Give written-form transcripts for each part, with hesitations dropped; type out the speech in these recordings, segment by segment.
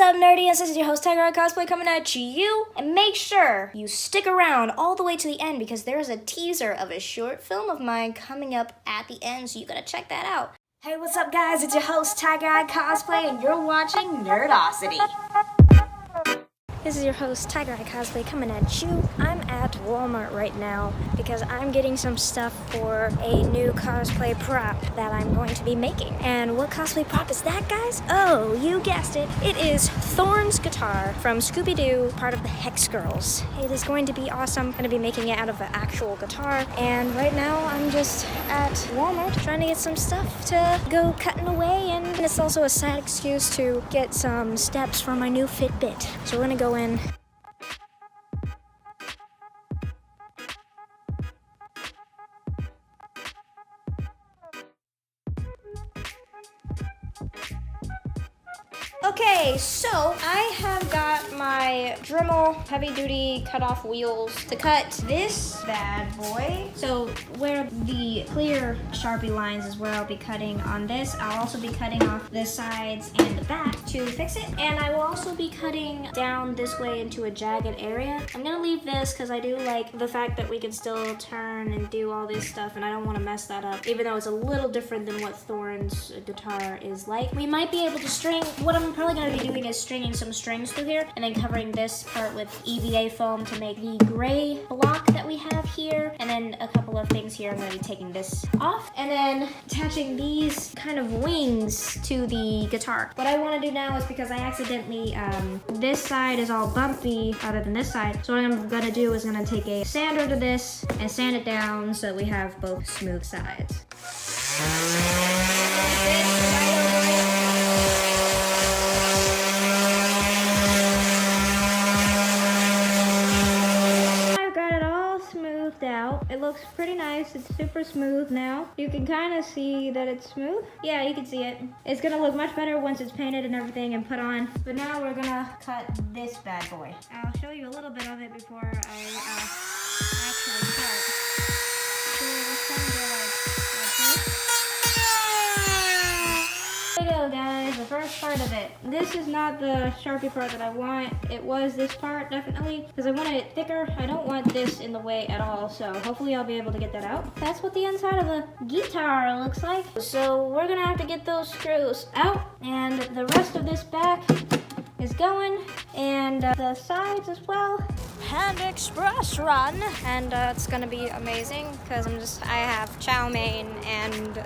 up, nerdy? This is your host, Tiger Cosplay, coming at you. And make sure you stick around all the way to the end because there is a teaser of a short film of mine coming up at the end, so you gotta check that out. Hey, what's up, guys? It's your host, Tiger Cosplay, and you're watching Nerdosity. This is your host, Tiger Eye Cosplay, coming at you. I'm at Walmart right now because I'm getting some stuff for a new cosplay prop that I'm going to be making. And what cosplay prop is that, guys? Oh, you guessed it. It is Thorn's guitar from Scooby-Doo, part of the Hex Girls. It is going to be awesome. I'm going to be making it out of an actual guitar. And right now, I'm just at Walmart trying to get some stuff to go cutting away. And it's also a sad excuse to get some steps for my new Fitbit. So we're going to go in. Okay, so I have got my Dremel heavy-duty cut-off wheels to cut this bad boy. So where the clear Sharpie lines is where I'll be cutting on this. I'll also be cutting off the sides and the back to fix it. And I will also be cutting down this way into a jagged area. I'm gonna leave this because I do like the fact that we can still turn and do all this stuff, and I don't want to mess that up, even though it's a little different than what Thorn's guitar is like. We might be able to string, what I'm probably going to be doing is stringing some strings through here and then covering this part with EVA foam to make the gray block that we have here, and then a couple of things here. I'm going to be taking this off and then attaching these kind of wings to the guitar. What I want to do now is, because I accidentally, this side is all bumpy other than this side, so what I'm going to do is going to take a sander to this and sand it down so that we have both smooth sides. Out. It looks pretty nice. It's super smooth now. You can kind of see that it's smooth. Yeah, you can see it. It's gonna look much better once it's painted and everything and put on. But now we're gonna cut this bad boy. I'll show you a little bit of it before I actually start. So it's kind of go like this. Here we go, guys. The first part of it. This is not the Sharpie part that I want. It was this part, definitely, because I wanted it thicker. I don't want this in the way at all, so hopefully I'll be able to get that out. That's what the inside of a guitar looks like. So we're gonna have to get those screws out, and the rest of this back is going, and the sides as well. And express run, and it's gonna be amazing because I have chow mein and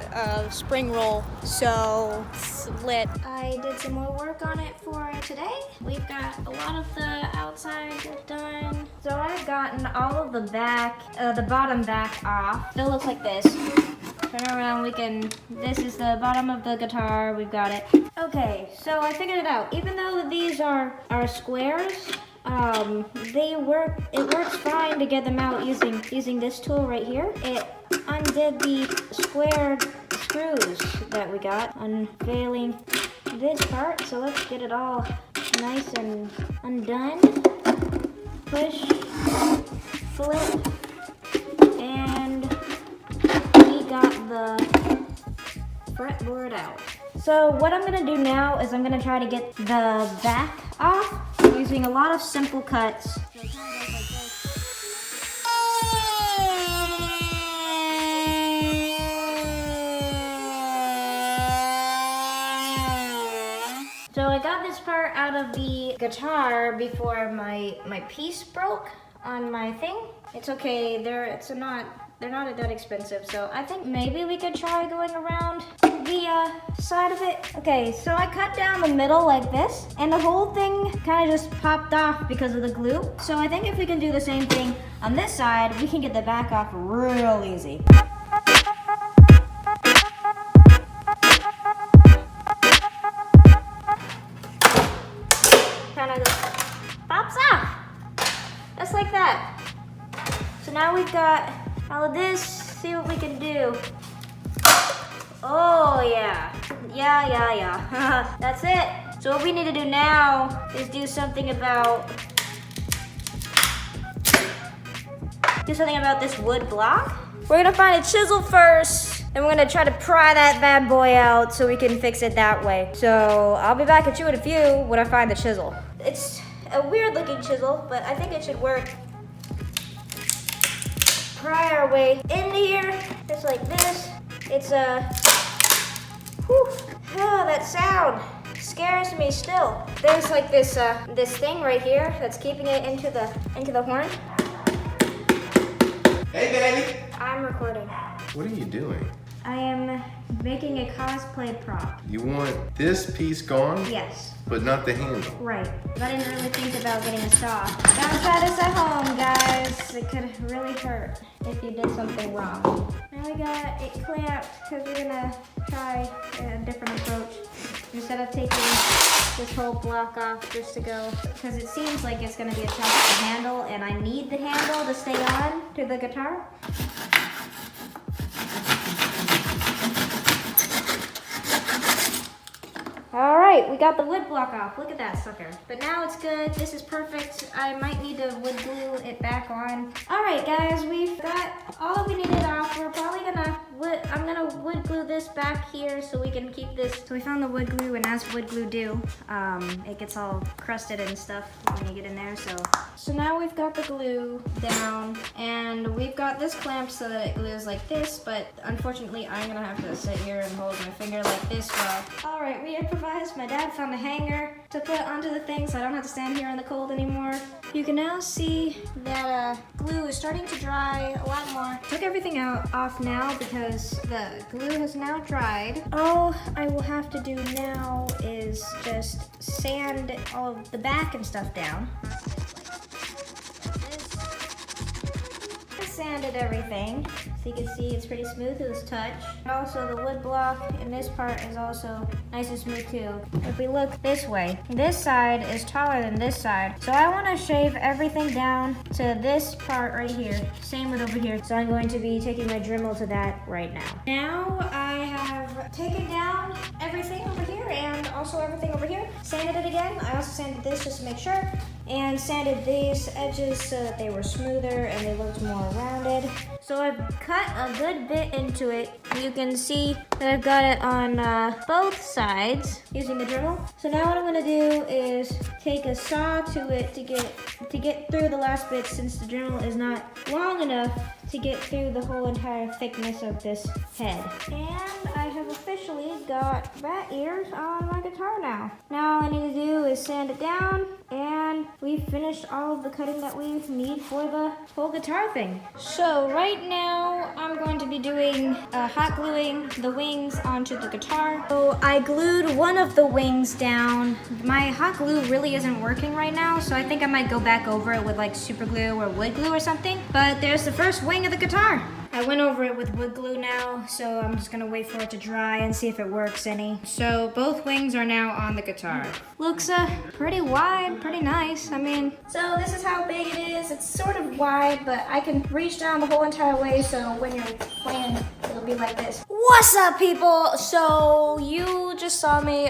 spring roll, so it's lit. I did some more work on it for today. We've got a lot of the outside done. So I've gotten all of the back, the bottom back off. Still looks like this. Turn around, this is the bottom of the guitar, we've got it. Okay, so I figured it out. Even though these are squares, it works fine to get them out using this tool right here. It undid the square screws that we got, unveiling this part. So let's get it all nice and undone. Push, flip, and we got the fretboard out. So what I'm gonna do now is I'm gonna try to get the back off using a lot of simple cuts. So I got this part out of the guitar before my piece broke on my thing. It's okay, they're not that expensive, so I think maybe we could try going around the side of it. Okay, so I cut down the middle like this, and the whole thing kind of just popped off because of the glue. So I think if we can do the same thing on this side, we can get the back off real easy. Kind of just pops off, just like that. So now we've got all of this. See what we can do. Oh yeah. That's it. So what we need to do now is do something about this wood block. We're gonna find a chisel first. Then we're gonna try to pry that bad boy out so we can fix it that way. So I'll be back at you in a few when I find the chisel. It's a weird looking chisel, but I think it should work. Pry our way into here, just like this. It's whew, oh, that sound scares me still. There's like this this thing right here that's keeping it into the horn. Hey, baby. I'm recording. What are you doing? I am making a cosplay prop. You want this piece gone? Yes. But not the handle. Right. I didn't really think about getting a saw. Don't try this at home, guys. It could really hurt if you did something wrong. Now we got it clamped because we're gonna try a different approach. Instead of taking this whole block off just to go, because it seems like it's gonna be a tough to handle, and I need the handle to stay on to the guitar. All right, we got the wood block off. Look at that sucker. But now it's good. This is perfect. I might need to wood glue it back on. All right, guys, we've got all we needed off. We're probably gonna I'm gonna wood glue this back here so we can keep this. So we found the wood glue, and as wood glue do, it gets all crusted and stuff when you get in there. So now we've got the glue down, and we've got this clamped so that it glues like this. But unfortunately, I'm gonna have to sit here and hold my finger like this while. All right, we improvised. My dad found a hanger to put onto the thing so I don't have to stand here in the cold anymore. You can now see that glue is starting to dry a lot more. Took everything off now because the glue has now dried. All I will have to do now is just sand all of the back and stuff down. Sanded everything, so you can see it's pretty smooth to this touch. And also the wood block in this part is also nice and smooth too. If we look this way, this side is taller than this side. So I want to shave everything down to this part right here. Same with over here. So I'm going to be taking my Dremel to that right now. Now I have taken down everything over here and also everything over here. Sanded it again. I also sanded this just to make sure. And sanded these edges so that they were smoother and they looked more rounded. So I've cut a good bit into it. You can see that I've got it on both sides using the Dremel. So now what I'm gonna do is take a saw to it to get through the last bit, since the Dremel is not long enough to get through the whole entire thickness of this head. And I have officially got rat ears on my guitar now. Now all I need to do is sand it down, and we've finished all of the cutting that we need for the whole guitar thing. So right now I'm going to be doing hot gluing the wings onto the guitar. So I glued one of the wings down. My hot glue really isn't working right now, so I think I might go back over it with like super glue or wood glue or something. But there's the first wing of the guitar. I went over it with wood glue now, so I'm just gonna wait for it to dry and see if it works any. So both wings are now on the guitar. Looks pretty wide, pretty nice. I mean, so this is how big it is. It's sort of wide, but I can reach down the whole entire way, so when you're playing, it'll be like this. What's up, people? So you just saw me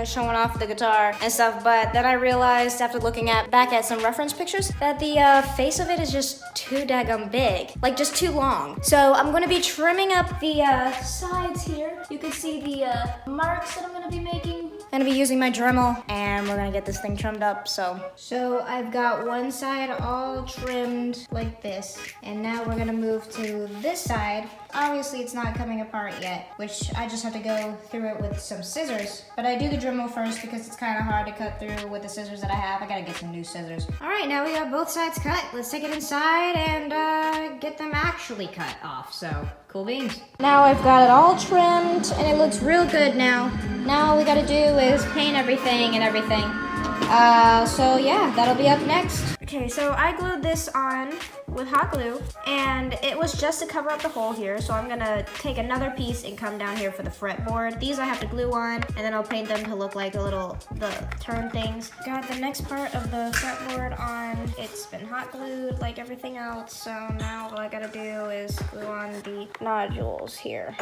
showing off the guitar and stuff, but then I realized after looking back at some reference pictures that the face of it is just too daggum big, like just too long. So I'm gonna be trimming up the sides here. You can see the marks that I'm gonna be making. I'm gonna be using my Dremel, and we're gonna get this thing trimmed up. So I've got one side all trimmed like this, and now we're gonna move to this side. Obviously it's not coming apart yet, which I just have to go through it with some scissors. But I do the Dremel first because it's kind of hard to cut through with the scissors that I have. I gotta get some new scissors. All right, now we got both sides cut. Let's take it inside and get them actually cut off. So cool beans. Now I've got it all trimmed and it looks real good now. Now all we gotta do is paint everything and everything. So yeah, that'll be up next. Okay, so I glued this on with hot glue, and it was just to cover up the hole here. So I'm gonna take another piece and come down here for the fretboard. These I have to glue on, and then I'll paint them to look like the turn things. Got the next part of the fretboard on. It's been hot glued like everything else. So now all I gotta do is glue on the nodules here.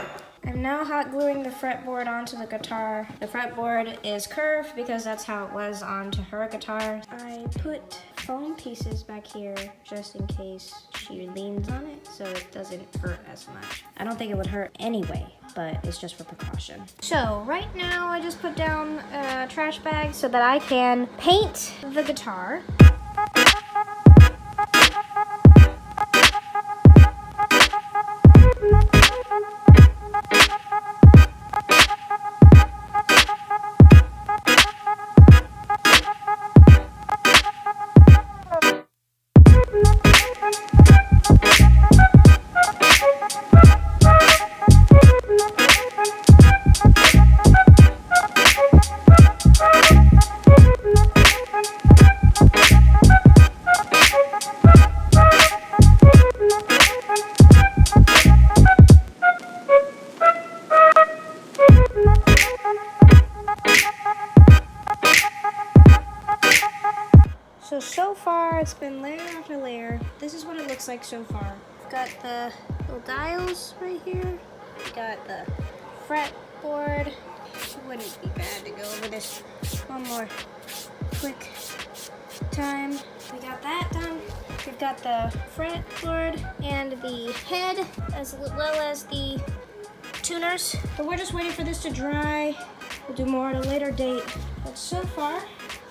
I'm now hot gluing the fretboard onto the guitar. The fretboard is curved because that's how it was onto her guitar. I put foam pieces back here just in case case she leans on it so it doesn't hurt as much. I don't think it would hurt anyway, but it's just for precaution. So right now I just put down a trash bag so that I can paint the guitar. So far it's been layer after layer. This is what it looks like so far. Got the little dials right here. Got the fretboard. It wouldn't be bad to go over this one more quick time. We got that done. We've got the fretboard and the head as well as the tuners. But we're just waiting for this to dry. We'll do more at a later date. But so far,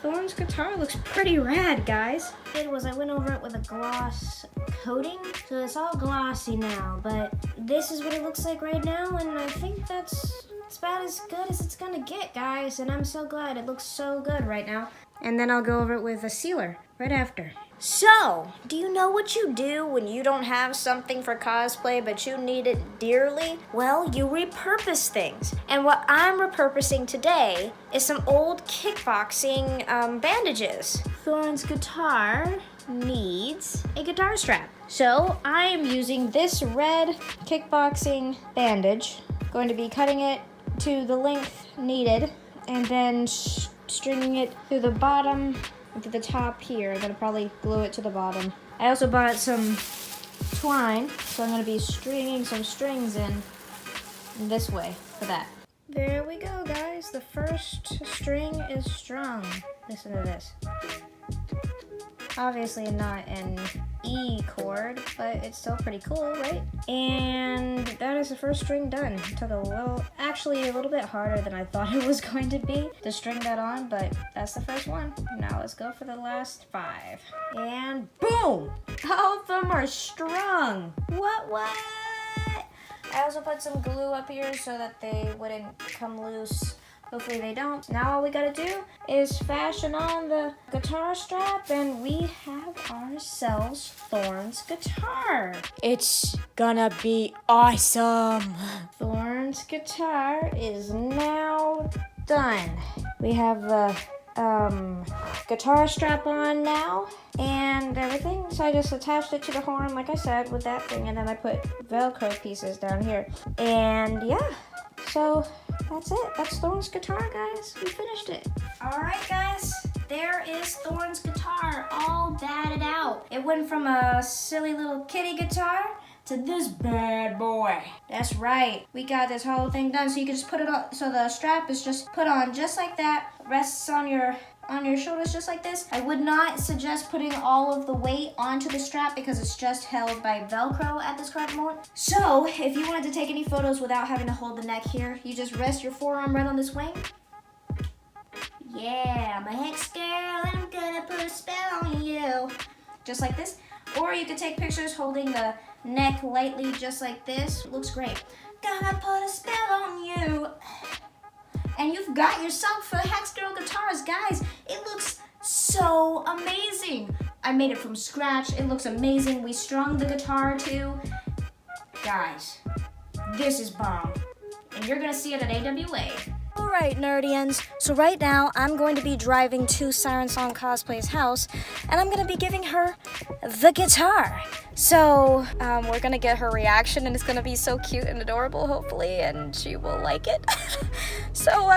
Thorn's guitar looks pretty rad, guys. What I did was I went over it with a gloss coating, so it's all glossy now, but this is what it looks like right now, and I think that's about as good as it's gonna get, guys, and I'm so glad. It looks so good right now. And then I'll go over it with a sealer right after. So, do you know what you do when you don't have something for cosplay but you need it dearly? Well, you repurpose things. And what I'm repurposing today is some old kickboxing bandages. Thorn's guitar needs a guitar strap. So, I am using this red kickboxing bandage. Going to be cutting it to the length needed and then stringing it through the bottom to the top here. I'm gonna probably glue it to the bottom. I also bought some twine, so I'm gonna be stringing some strings in this way for that. There we go, guys. The first string is strung. Listen to this. Obviously not an E chord, but it's still pretty cool, right? And that is the first string done. It took actually a little bit harder than I thought it was going to be to string that on, but that's the first one. Now let's go for the last 5. And boom! All of them are strung. What? I also put some glue up here so that they wouldn't come loose. Hopefully they don't. Now all we gotta do is fashion on the guitar strap and we have ourselves Thorn's guitar. It's gonna be awesome. Thorn's guitar is now done. We have the guitar strap on now and everything. So I just attached it to the horn like I said with that thing and then I put Velcro pieces down here. And yeah, so that's it. That's Thorn's guitar, guys. We finished it. All right, guys. There is Thorn's guitar all batted out. It went from a silly little kitty guitar to this bad boy. That's right. We got this whole thing done. So you can just put it on. So the strap is just put on just like that. Rests on your shoulders just like this. I would not suggest putting all of the weight onto the strap because it's just held by Velcro at this current moment. So if you wanted to take any photos without having to hold the neck here, you just rest your forearm right on this wing. Yeah, I'm a hex girl and I'm gonna put a spell on you. Just like this. Or you could take pictures holding the neck lightly just like this. Looks great. Gonna put a spell on you. And you've got yourself a Hex Girl guitars, guys. It looks so amazing. I made it from scratch. It looks amazing. We strung the guitar too. Guys, this is bomb. And you're gonna see it at AWA. All right, Nerdians. So right now, I'm going to be driving to Siren Song Cosplay's house, and I'm gonna be giving her the guitar. So we're gonna get her reaction, and it's gonna be so cute and adorable, hopefully, and she will like it. So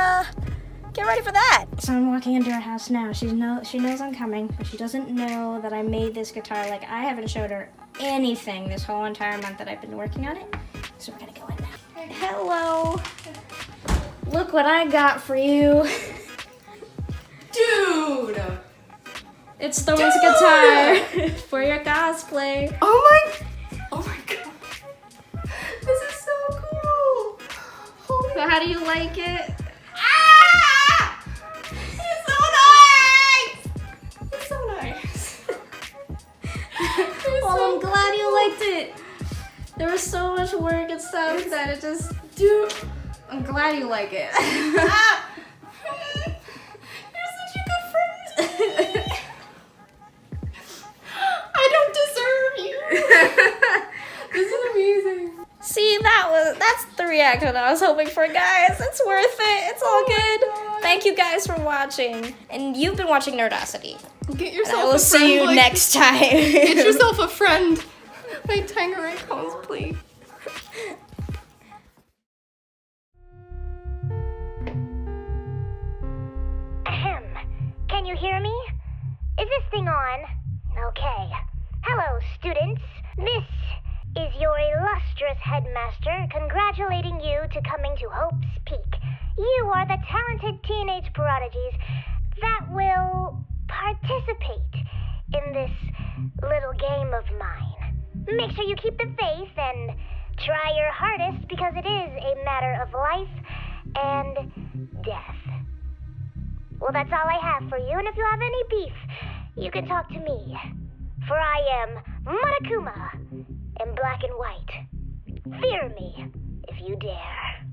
get ready for that. So I'm walking into her house now. She knows I'm coming, but she doesn't know that I made this guitar. Like, I haven't showed her anything this whole entire month that I've been working on it. So we're gonna go in now. Hello. Look what I got for you. Dude! It's Thorn's guitar for your cosplay. Oh my god. This is so cool. Oh So how do you like it? Ah! It's so nice. Well, I'm glad you liked it. There was so much work and stuff that it just... Dude. I'm glad you like it. Ah! You're such a good friend. I don't deserve you. This is amazing. See, that's the reaction that I was hoping for, guys. It's worth it. It's all good. God. Thank you guys for watching. And you've been watching Nerdosity. Get And yourself I will a friend. see you like, next time. Get yourself a friend. Like Tangeray Cosplay. Ahem. Can you hear me? Is this thing on? Okay. Hello, students. This is your illustrious headmaster congratulating you to coming to Hope's Peak. You are the talented teenage prodigies that will participate in this little game of mine. Make sure you keep the faith and try your hardest because it is a matter of life and death. Well, that's all I have for you, and if you have any beef, you can talk to me. For I am Monokuma in black and white. Fear me if you dare.